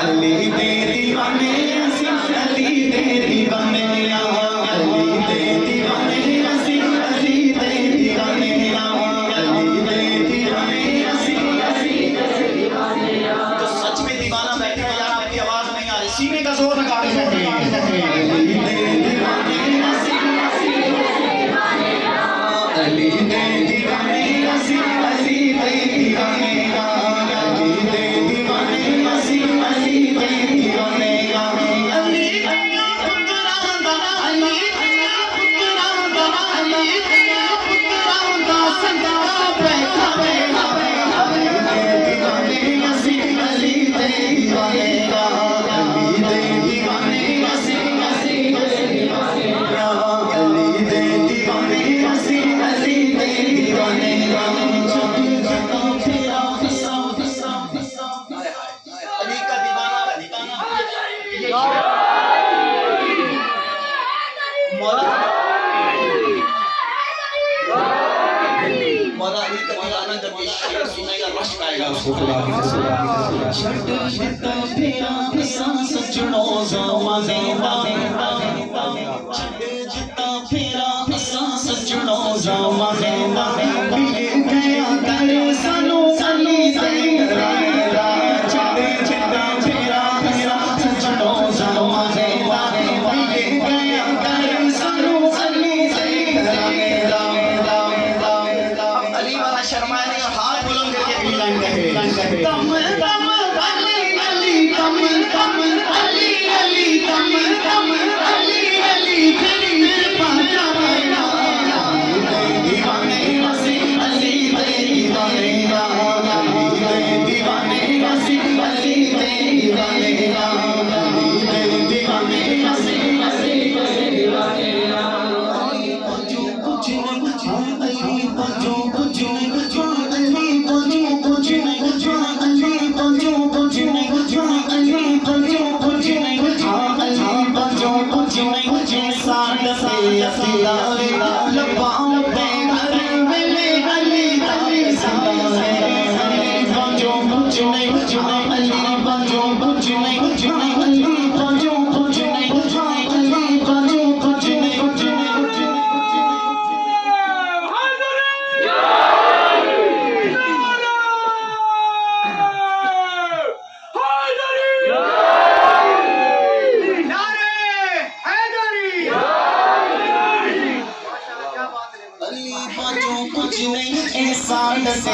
अली दे दीवाने असी अली दे दीवाने अली दे दीवाने असी अली दे दीवाने अली दे दीवाने असी अली दे दीवाने। तो सच में दीवाना बैठे हैं यार, आपकी आवाज नहीं आ रही, सीने का जोर लगा के बैठे हैं। अली दे दीवाने असी अली दे दीवाने अली दे दीवाने असी अली दे दीवाने अली दे दीवाने असी अली दे दीवाने। अली तेरा पुत्रा बना अली तेरा पुत्रा बना अली तेरा पुत्रा बना सदा बैठा बैठा अली दे दीवाने असी अली दे दीवाने अली दे दीवाने असी अली दे दीवाने अली दे दीवाने असी अली दे दीवाने। अली का दीवाना मौला मौला अली का दीवाना जब ये शेर सुनेगा रश आएगा उसको। सजनो जामा देवा जिता फेरा सजनो जामा देवा गया करे सानू अली दे जिता फेरा सजनो जामा देवा गया करे सानू अली दे। अली वाला शर्माए नहीं और हाथ बुलंद करके अगली लाइन कहे कम कम अली अली कम कम अली अली कम कम अली अली तेरी कृपा जावेगा दीवाने असी अली दे दीवाने अली दे दीवाने असी अली दे दीवाने अली दे दीवाने असी अली दे दीवाने। कुछ नहीं कुछ अली बजो कुछ नहीं कुछ अली बजो कुछ नहीं कुछ अली बजो कुछ नहीं कुछ अली बजो कुछ नहीं कुछ अली बजो कुछ नहीं कुछ साथ से असीला लबाओं पे अली मिले अली अली साले अली बजो कुछ नहीं कुछ अली बजो कुछ नहीं कुछ अली बजो कुछ नहीं कुछ अली बजो कुछ नहीं कुछ। अली बजो कुछ नहीं साथ से